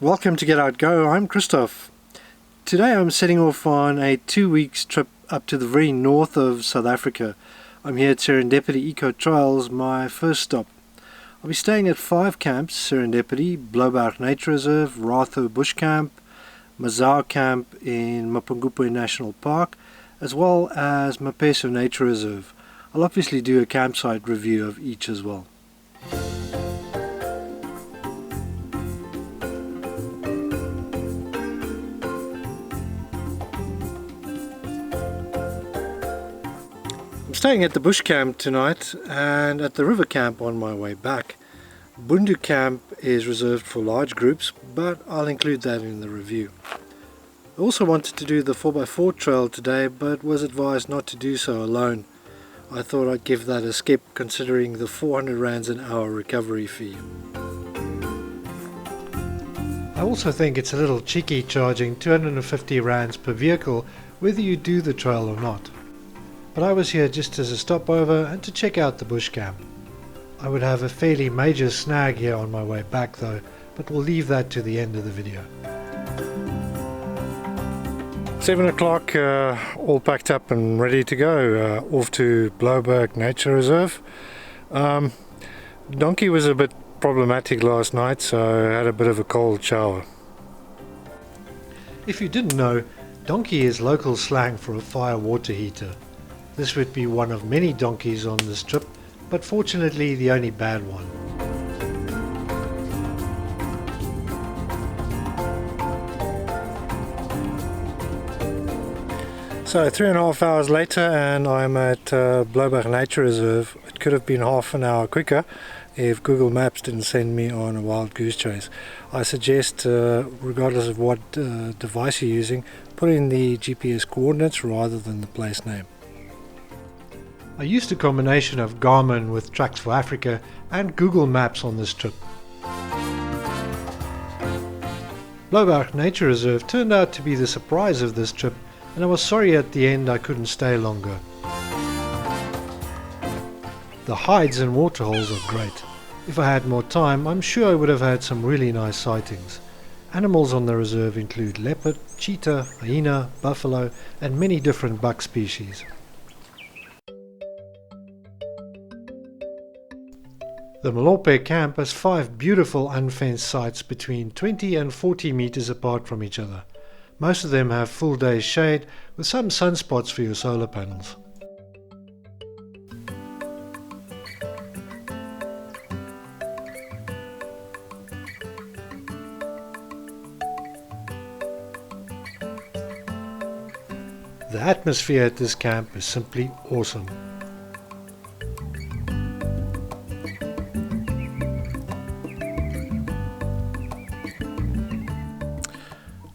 Welcome to Get Out Go, I'm Christoph. Today I'm setting off on a 2 weeks trip up to the very north of South Africa. I'm here at Serendipity Eco Trails, my first stop. I'll be staying at 5 camps: Serendipity, Blauberg Nature Reserve, Ratho Bush Camp, Mogar Camp in Mapungubwe National Park, as well as Mapeso Nature Reserve. I'll obviously do a campsite review of each as well. I'm staying at the bush camp tonight and at the river camp on my way back. Bundu camp is reserved for large groups, but I'll include that in the review. I also wanted to do the 4x4 trail today, but was advised not to do so alone. I thought I'd give that a skip considering the 400 rands an hour recovery fee. I also think it's a little cheeky charging 250 rands per vehicle whether you do the trail or not. But I was here just as a stopover and to check out the bush camp. I would have a fairly major snag here on my way back though, but we'll leave that to the end of the video. 7 o'clock, all packed up and ready to go, off to Blauberg Nature Reserve. Donkey was a bit problematic last night, so I had a bit of a cold shower. If you didn't know, donkey is local slang for a fire water heater. This would be one of many donkeys on this trip, but fortunately the only bad one. So 3.5 hours later and I'm at Blauberg Nature Reserve. It could have been half an hour quicker if Google Maps didn't send me on a wild goose chase. I suggest, regardless of what device you're using, put in the GPS coordinates rather than the place name. I used a combination of Garmin with Tracks for Africa and Google Maps on this trip. Blauberg Nature Reserve turned out to be the surprise of this trip, and I was sorry at the end I couldn't stay longer. The hides and waterholes are great. If I had more time, I'm sure I would have had some really nice sightings. Animals on the reserve include leopard, cheetah, hyena, buffalo and many different buck species. The Mapungubwe camp has 5 beautiful unfenced sites between 20 and 40 meters apart from each other. Most of them have full day shade with some sunspots for your solar panels. The atmosphere at this camp is simply awesome.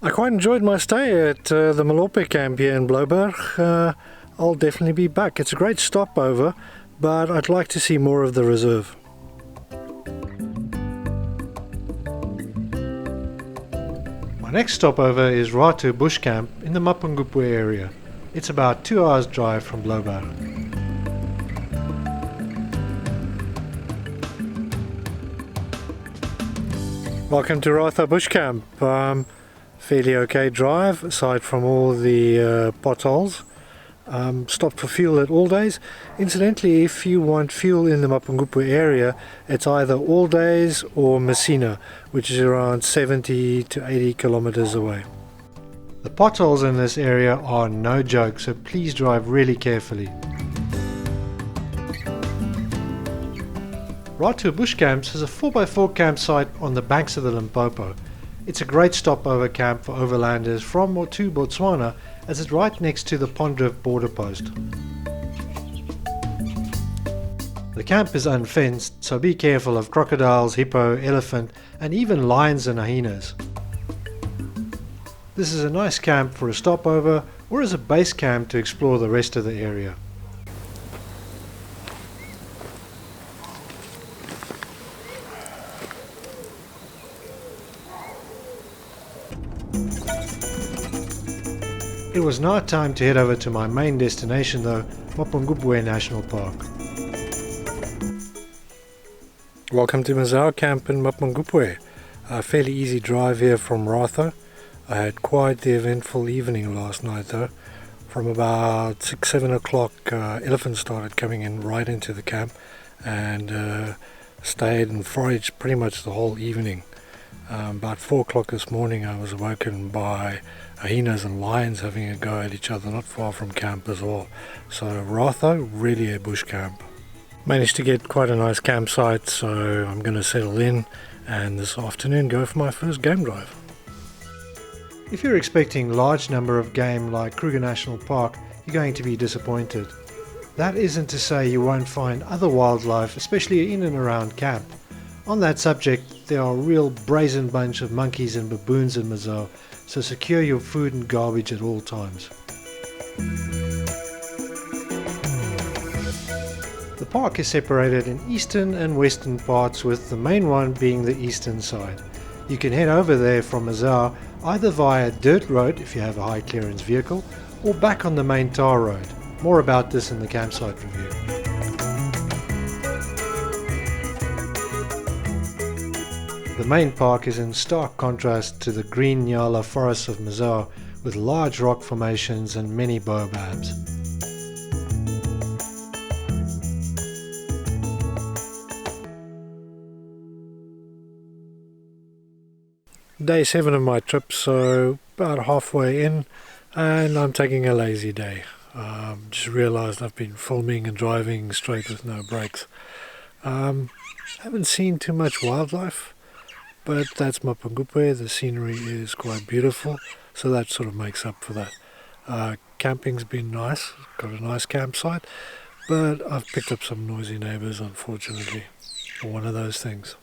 I quite enjoyed my stay at the Mapungubwe camp here in Blauberg. I'll definitely be back. It's a great stopover, but I'd like to see more of the reserve. My next stopover is Ratho Bush Camp in the Mapungubwe area. It's about 2 hours drive from Blauberg. Welcome to Ratho Bush Camp. Fairly okay drive aside from all the potholes. Stop for fuel at all days. Incidentally, if you want fuel in the Mapungubwe area, it's either all days or Messina, which is around 70 to 80 kilometers away. The potholes in this area are no joke, so please drive really carefully. Ratho Bush Camps has a 4x4 campsite on the banks of the Limpopo. It's a great stopover camp for overlanders from or to Botswana, as it's right next to the Pondrift border post. The camp is unfenced, so be careful of crocodiles, hippo, elephant and even lions and hyenas. This is a nice camp for a stopover or as a base camp to explore the rest of the area. It was now time to head over to my main destination though, Mapungubwe National Park. Welcome to Mogar camp in Mapungubwe. A fairly easy drive here from Ratho. I had quite the eventful evening last night though. From about 6-7 o'clock elephants started coming in right into the camp and stayed and foraged pretty much the whole evening. About 4 o'clock this morning I was awoken by hyenas and lions having a go at each other not far from camp as well. So Ratho, really a bush camp. Managed to get quite a nice campsite, so I'm going to settle in and this afternoon go for my first game drive. If you're expecting a large number of game like Kruger National Park, you're going to be disappointed. That isn't to say you won't find other wildlife, especially in and around camp. On that subject, there are a real brazen bunch of monkeys and baboons in Mogar, so secure your food and garbage at all times. The park is separated in eastern and western parts, with the main one being the eastern side. You can head over there from Mogar either via dirt road if you have a high clearance vehicle, or back on the main tar road. More about this in the campsite review. The main park is in stark contrast to the green Nyala forests of Mogar, with large rock formations and many baobabs. Day 7 of my trip, so about halfway in, and I'm taking a lazy day. Just realised I've been filming and driving straight with no brakes. Haven't seen too much wildlife, but that's Mapungubwe. The scenery is quite beautiful, so that sort of makes up for that. Camping's been nice, got a nice campsite, but I've picked up some noisy neighbours, unfortunately. One of those things.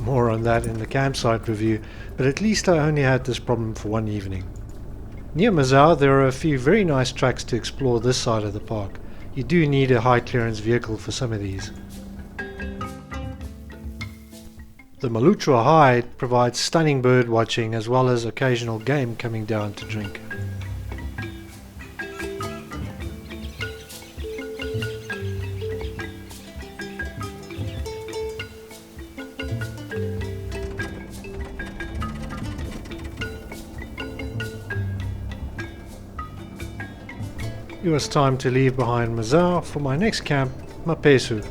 More on that in the campsite review, but at least I only had this problem for one evening. Near Mogar there are a few very nice tracks to explore this side of the park. You do need a high clearance vehicle for some of these. The Malutra High provides stunning bird watching as well as occasional game coming down to drink. It was time to leave behind Mogar for my next camp, Mapeso.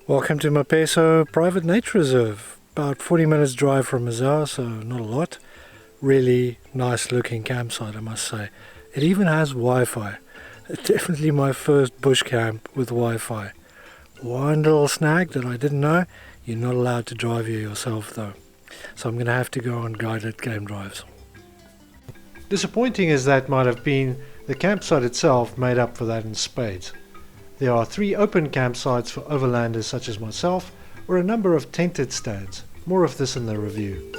Welcome to Mapeso Private Nature Reserve. About 40 minutes drive from Mogar, so not a lot. Really nice looking campsite, I must say. It even has Wi-Fi. Definitely my first bush camp with Wi-Fi. One little snag that I didn't know, you're not allowed to drive here yourself though. So I'm going to have to go on guided game drives. Disappointing as that might have been, the campsite itself made up for that in spades. There are 3 open campsites for overlanders such as myself, or a number of tented stands. More of this in the review.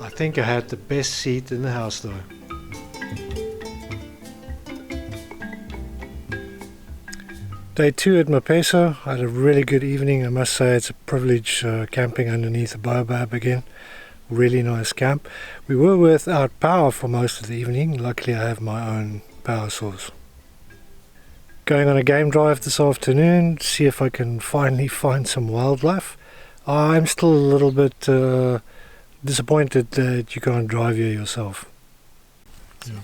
I think I had the best seat in the house though. Day 2 at Mapeso. I had a really good evening. I must say it's a privilege camping underneath a baobab again. Really nice camp. We were without power for most of the evening. Luckily I have my own power source. Going on a game drive this afternoon, see if I can finally find some wildlife. I'm still a little bit disappointed that you can't drive here yourself. Yeah.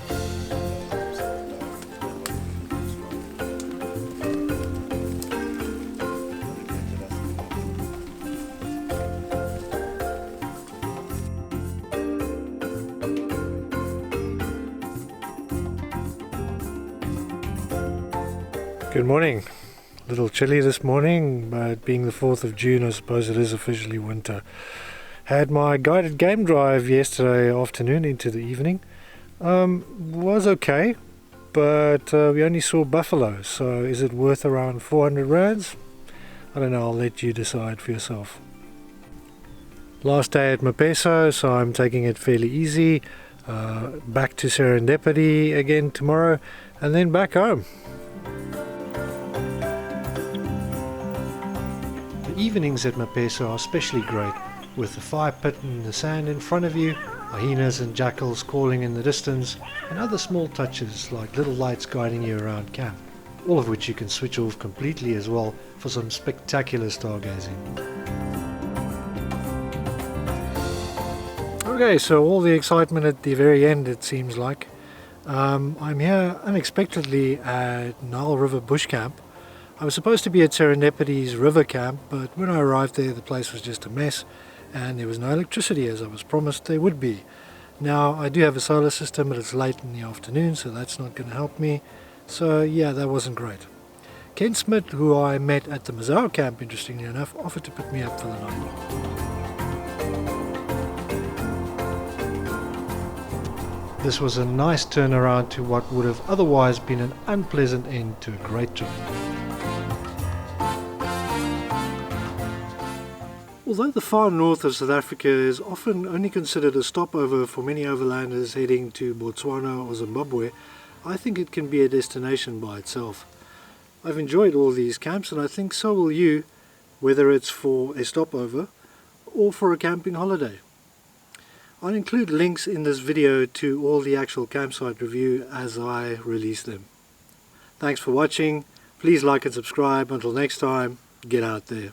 Good morning. A little chilly this morning, but being the 4th of June, I suppose it is officially winter. Had my guided game drive yesterday afternoon into the evening. Was okay, but we only saw buffalo, so is it worth around 400 rands? I don't know, I'll let you decide for yourself. Last day at Mapeso, so I'm taking it fairly easy. Back to Serendipity again tomorrow, and then back home. The evenings at Mapeso are especially great. with the fire pit in the sand in front of you, hyenas and jackals calling in the distance, and other small touches like little lights guiding you around camp, all of which you can switch off completely as well for some spectacular stargazing. Okay, so all the excitement at the very end, it seems like. I'm here unexpectedly at Nile River Bush Camp. I was supposed to be at Serendipity's river camp, but when I arrived there the place was just a mess and there was no electricity as I was promised there would be. Now I do have a solar system, but it's late in the afternoon, so that's not going to help me. So yeah, that wasn't great. Ken Smith, who I met at the Mogar camp interestingly enough, offered to put me up for the night. This was a nice turnaround to what would have otherwise been an unpleasant end to a great trip. Although the far north of South Africa is often only considered a stopover for many overlanders heading to Botswana or Zimbabwe, I think it can be a destination by itself. I've enjoyed all these camps and I think so will you, whether it's for a stopover or for a camping holiday. I'll include links in this video to all the actual campsite review as I release them. Thanks for watching. Please like and subscribe. Until next time, get out there.